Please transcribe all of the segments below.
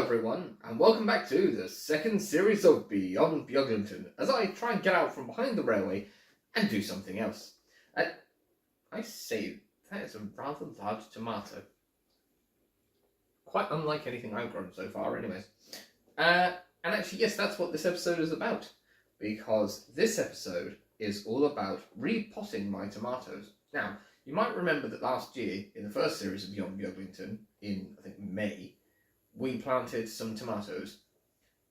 everyone, and welcome back to the second series of Beyond Beaglington, as I try and get out from behind the railway and do something else. I say, that is a rather large tomato. Quite unlike anything I've grown so far, anyways. And actually, yes, that's what this episode is about, because this episode is all about repotting my tomatoes. Now, you might remember that last year, in the first series of Beyond Beaglington, in, I think, May, we planted some tomatoes,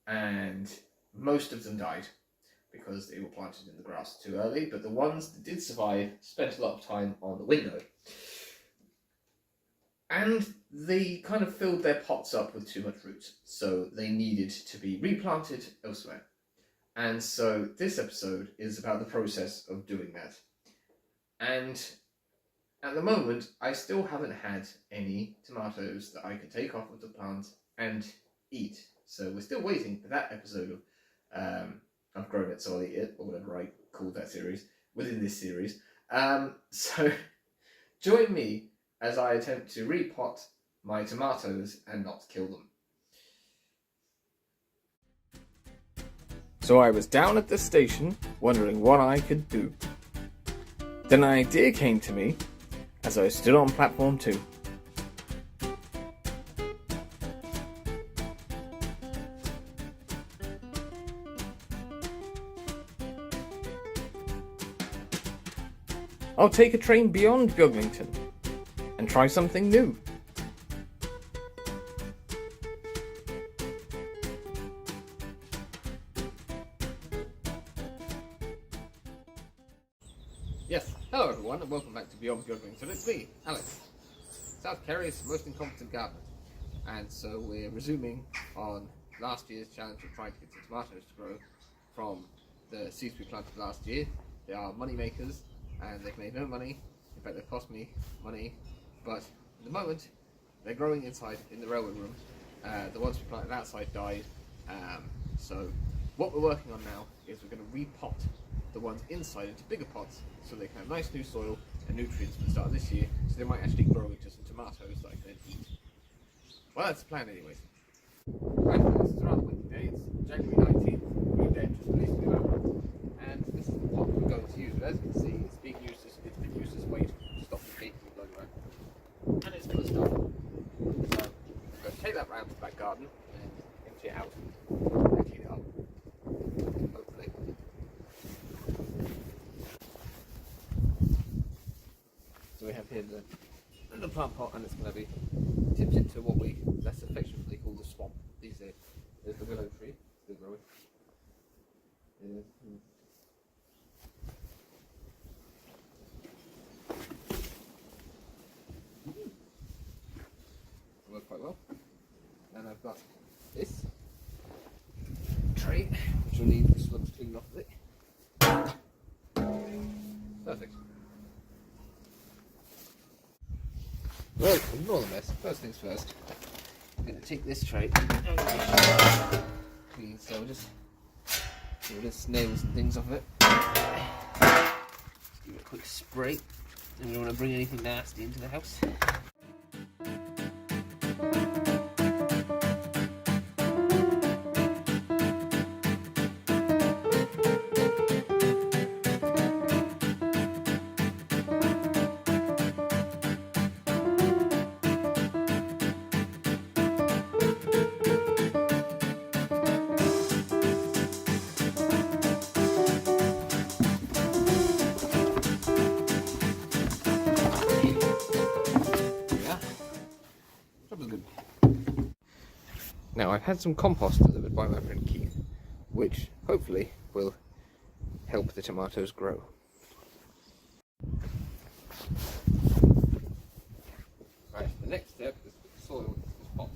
and most of them died because they were planted in the grass too early, but the ones that did survive spent a lot of time on the window. And they kind of filled their pots up with too much roots, so they needed to be replanted elsewhere. And so this episode is about the process of doing that. And at the moment, I still haven't had any tomatoes that I can take off of the plant and eat. So we're still waiting for that episode of I've Grown It So I'll Eat It, or whatever I called that series, within this series. So join me as I attempt to repot my tomatoes and not kill them. So I was down at the station, wondering what I could do. Then an idea came to me as I stood on platform 2. I'll take a train beyond Beaglington and try something new. Yes, hello everyone and welcome back to Beyond Beaglington. It's me, Alex, South Kerry's most incompetent gardener. And so we're resuming on last year's challenge of trying to get some tomatoes to grow from the seeds we planted last year. They are money makers and they've made no money. In fact, they've cost me money, but at the moment they're growing inside in the railway room. The ones we planted outside died. So what we're working on now is we're going to repot the ones inside into bigger pots so they can have nice new soil and nutrients for the start of this year, so they might actually grow into some tomatoes that I can then eat. Well, that's the plan anyways. Right, this is a rather windy day. It's January 19th. We've just released the album, and this is the pot we're going to use. But as you can see, it's being used as useless weight to stop the cake from blowing around. And it's full of stuff. So I'm going to take that round to the back garden and empty it out and clean it up. Hopefully. So we have here the plant pot, and it's going to be tipped into what we less affectionately call the swamp. There's the willow tree, still growing. Worked quite well. And I've got this tray, which will need this one cleaned off of it. Perfect. Well, ignore the mess. First things first, I'm going to take this tray and clean, so we'll just nail some things off of it. Just give it a quick spray, and we don't want to bring anything nasty into the house. Now, I've had some compost delivered by my friend Keith, which hopefully will help the tomatoes grow. Right, the next step is to put the soil into this pot.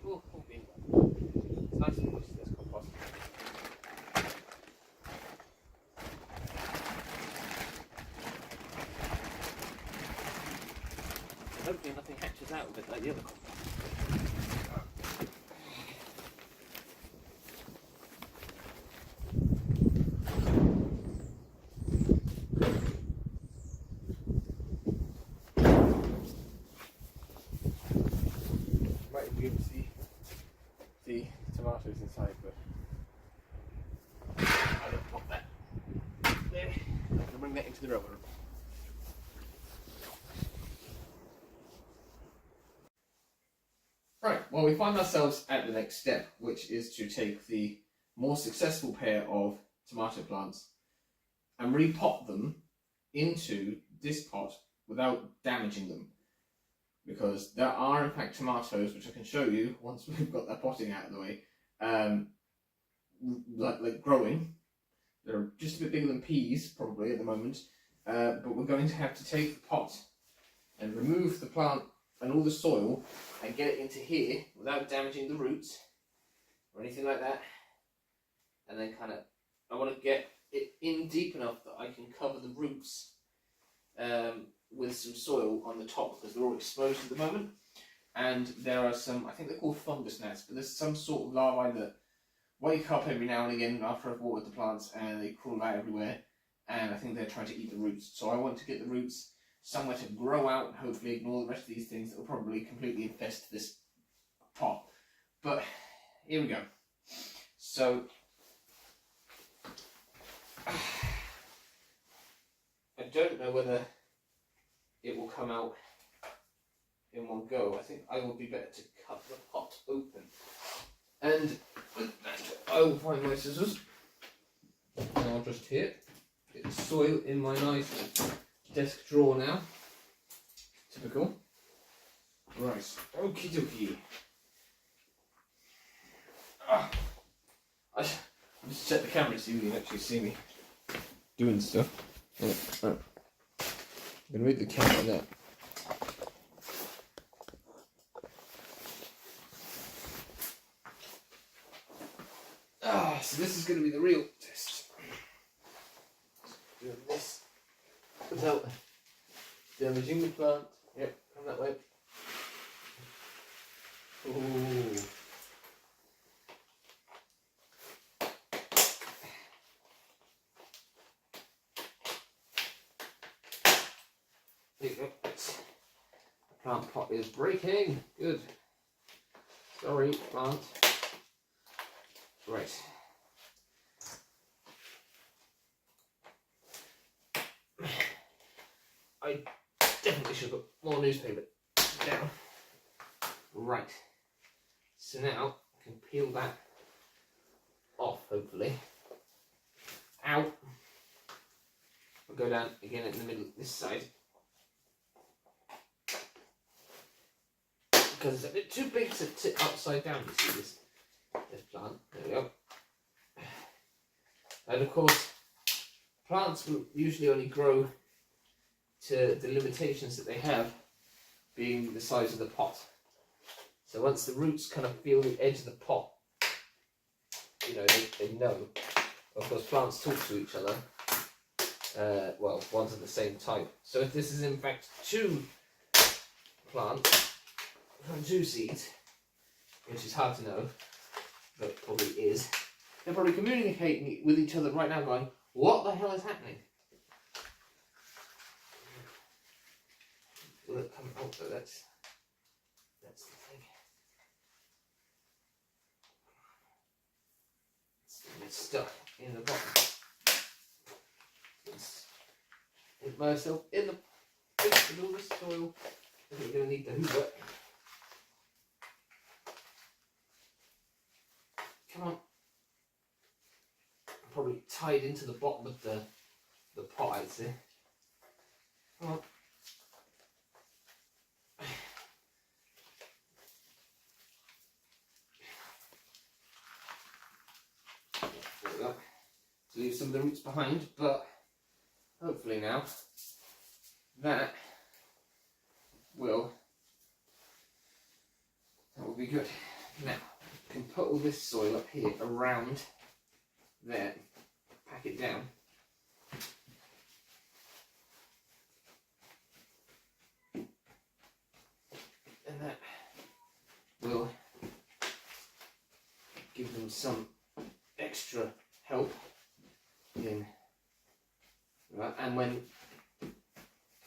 all being well. It's nice and moist, this compost. Hopefully nothing hatches out of it like the other compost. Might be able to see the tomatoes inside, but I'll just pop that there. I'm going to bring that into the rubber room. Right, well, we find ourselves at the next step, which is to take the more successful pair of tomato plants and repot them into this pot without damaging them. Because there are, in fact, tomatoes, which I can show you once we've got that potting out of the way, like growing. They're just a bit bigger than peas, probably, at the moment. But we're going to have to take the pot and remove the plant and all the soil and get it into here without damaging the roots or anything like that. And then I want to get it in deep enough that I can cover the roots with some soil on the top, because they're all exposed at the moment. And there are some, I think they're called fungus gnats, but there's some sort of larvae that wake up every now and again after I've watered the plants, and they crawl out everywhere, and I think they're trying to eat the roots. So I want to get the roots somewhere to grow out and hopefully ignore the rest of these things that will probably completely infest this pot. But here we go. So I don't know whether it will come out in one go. I think I will be better to cut the pot open. And with that, I will find my scissors. And I'll just get the soil in my nice desk drawer now. Typical. Right, okie dokie. I just set the camera so you can actually see me doing stuff. I'm going to read the camera now. So this is going to be the real test. Doing this without damaging the plant. Yep, come that way. Ooh. There you go. The plant pot is breaking. Good. Sorry, plant. Right. I definitely should put more newspaper down. Right. So now I can peel that off, hopefully. Ow. I'll go down again in the middle, this side. Because it's a bit too big to sit upside down, you see this plant. There we go. And of course, plants will usually only grow to the limitations that they have, being the size of the pot. So once the roots kind of feel the edge of the pot, you know, they know. Of course, plants talk to each other. Well, one's of the same type. So if this is in fact two plants from two seeds, which is hard to know, but probably is, they're probably communicating with each other right now, going, "What the hell is happening?" Will it come out? Oh, that's the thing. It's stuck in the bottom. Hit myself in the face with all the soil. I think we're going to need the hoover. Come on. Probably tied into the bottom of the pot, I'd say. Come on. There we go. To leave some of the roots behind, but hopefully now that will will be good. Now, I can put all this soil up here around there, pack it down. And that will give them some extra help in, and when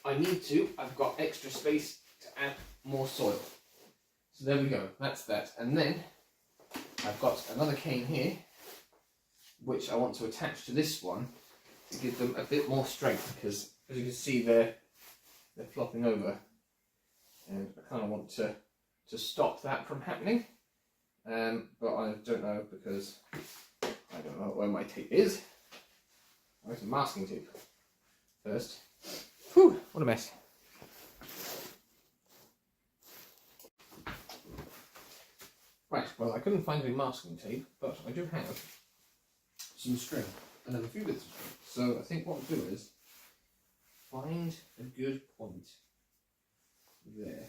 I need to, I've got extra space to add more soil. So there we go, that's that. And then I've got another cane here, which I want to attach to this one to give them a bit more strength, because as you can see they're flopping over, and I kind of want to stop that from happening, but I don't know, because I don't know where my tape is. Where's some masking tape first? Whew, what a mess. Right, well, I couldn't find any masking tape, but I do have some string and have a few bits of string. So I think what I'll do is find a good point there,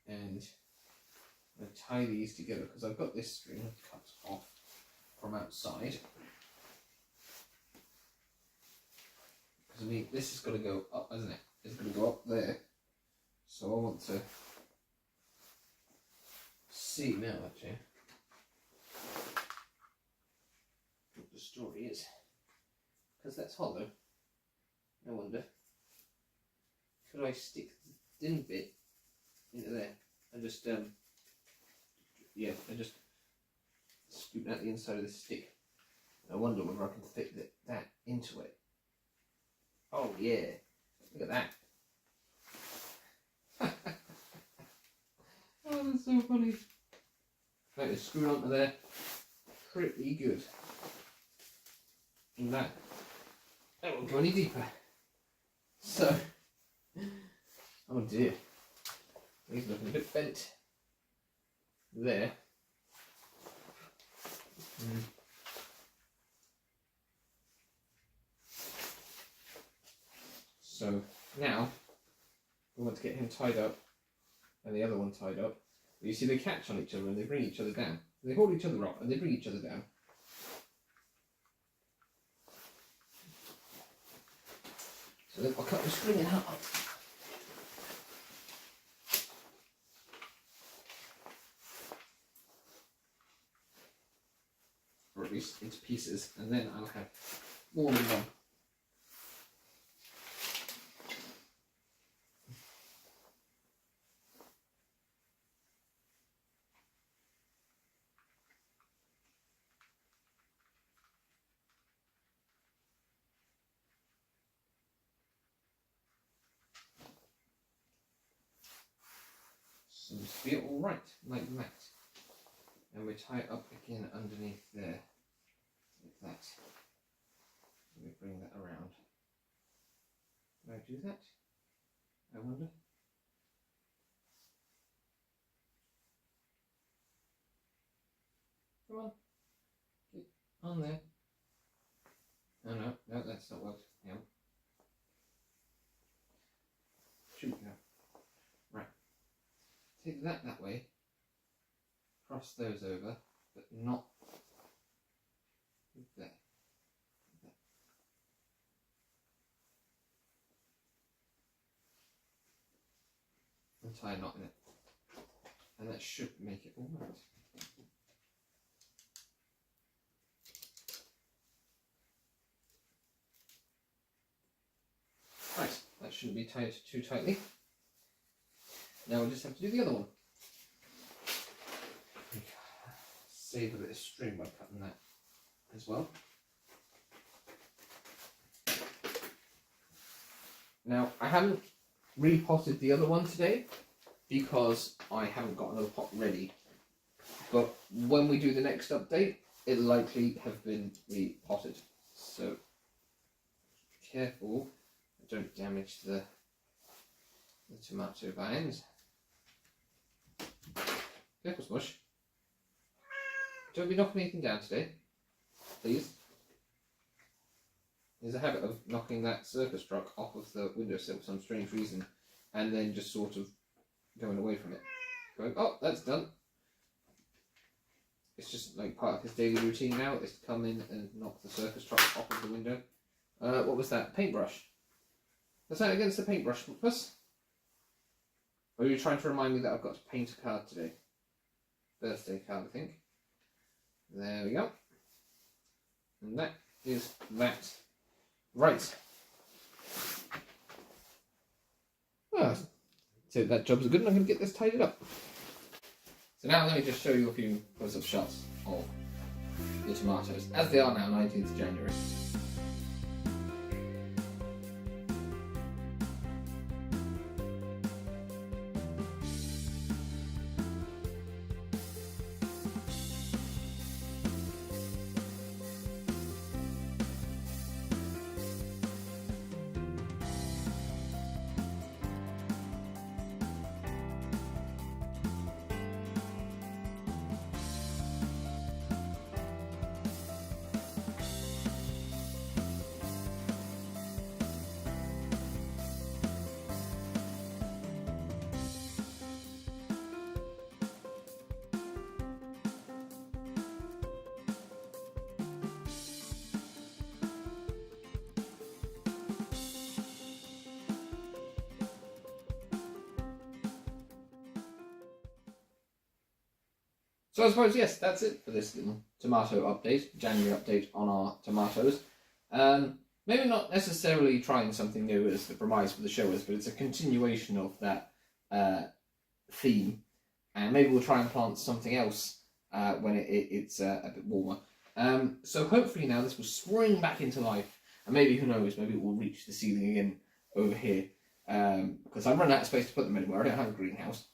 and I'm going to tie these together, because I've got this string cut off from outside. Because I mean, this is going to go up, isn't it? It's going to go up there. So I want to see now, actually, what the story is. Because that's hollow. I wonder, could I stick the thin bit into there and just, yeah, and just scoop out the inside of the stick. I wonder whether I can fit that into it. Oh yeah, look at that. Oh, that's so funny. Right, it's screwed onto there pretty good. And that won't go any deeper. So, oh dear, he's looking a bit bent there. So now we want to get him tied up and the other one tied up. But you see, they catch on each other and they bring each other down. They hold each other up and they bring each other down. So then I'll cut the string in half. Or at least into pieces, and then I'll have more than one. Seems to be all right, like that. And we tie it up again underneath there, like that. And we bring that around. Can I do that? I wonder. Come on, get on there. Oh no, that's not worked. Yeah. Shoot now. Right. Take that way. Cross those over, but not there. And tie a knot in it. And that should make it all right. Right, that shouldn't be tied too tightly. Now we'll just have to do the other one. Save a bit of string by cutting that as well. Now, I haven't repotted the other one today because I haven't got another pot ready. But when we do the next update, it'll likely have been repotted. So, be careful, don't damage the tomato vines. Careful, Smush. Don't be knocking anything down today, please. There's a habit of knocking that circus truck off of the windowsill for some strange reason, and then just sort of going away from it. going, oh, that's done. It's just like part of his daily routine now, is to come in and knock the circus truck off of the window. What was that? Paintbrush. Was that against the paintbrush, Puss? Or are you trying to remind me that I've got to paint a card today? Birthday card, I think. There we go. And that is that. Right. Well, so that job's good, and I'm going to get this tidied up. So now let me just show you a few close-up shots of the tomatoes, as they are now, 19th January. So I suppose, yes, that's it for this little tomato update, January update on our tomatoes. Maybe not necessarily trying something new as the premise for the show is, but it's a continuation of that theme. And maybe we'll try and plant something else when it's a bit warmer. So hopefully now this will spring back into life, and maybe, who knows, maybe it will reach the ceiling again over here. Because I've run out of space to put them anywhere. I don't have a greenhouse.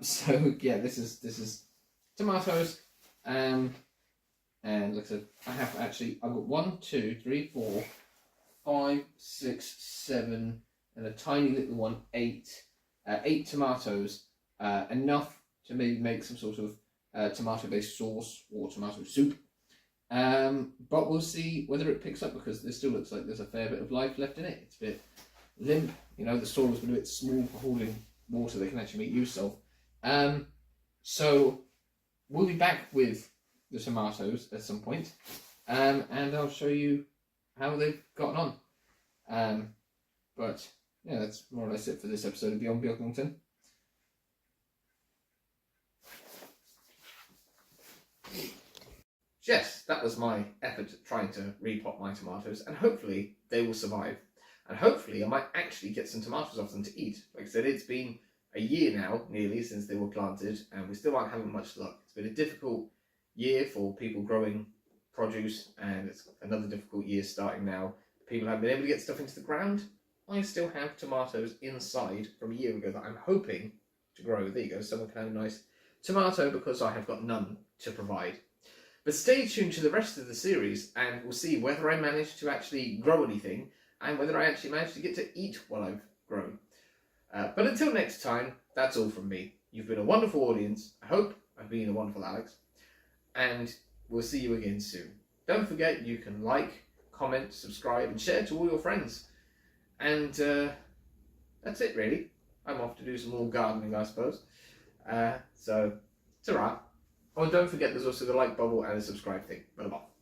So yeah, this is tomatoes, and look at, I've got 1, 2, 3, 4, 5, 6, 7, and a tiny little one, 8. 8 tomatoes, enough to maybe make some sort of tomato-based sauce or tomato soup. But we'll see whether it picks up, because this still looks like there's a fair bit of life left in it. It's a bit limp, you know, the soil has been a bit small for holding water they can actually make use of. So we'll be back with the tomatoes at some point, and I'll show you how they've gotten on. But yeah, that's more or less it for this episode of Beyond Beaglington. Yes, that was my effort at trying to repot my tomatoes, and hopefully they will survive. And hopefully I might actually get some tomatoes off them to eat. Like I said, it's been a year now, nearly, since they were planted, and we still aren't having much luck. It's been a difficult year for people growing produce, and it's another difficult year starting now. People haven't been able to get stuff into the ground. I still have tomatoes inside from a year ago that I'm hoping to grow. There you go, someone can have a nice tomato, because I have got none to provide. But stay tuned to the rest of the series, and we'll see whether I manage to actually grow anything, and whether I actually manage to get to eat what I've grown. But until next time, that's all from me. You've been a wonderful audience. I hope I've been a wonderful Alex. And we'll see you again soon. Don't forget, you can like, comment, subscribe, and share to all your friends. And that's it, really. I'm off to do some more gardening, I suppose. So, it's alright. Oh, and don't forget, there's also the like bubble and the subscribe thing. Bye-bye.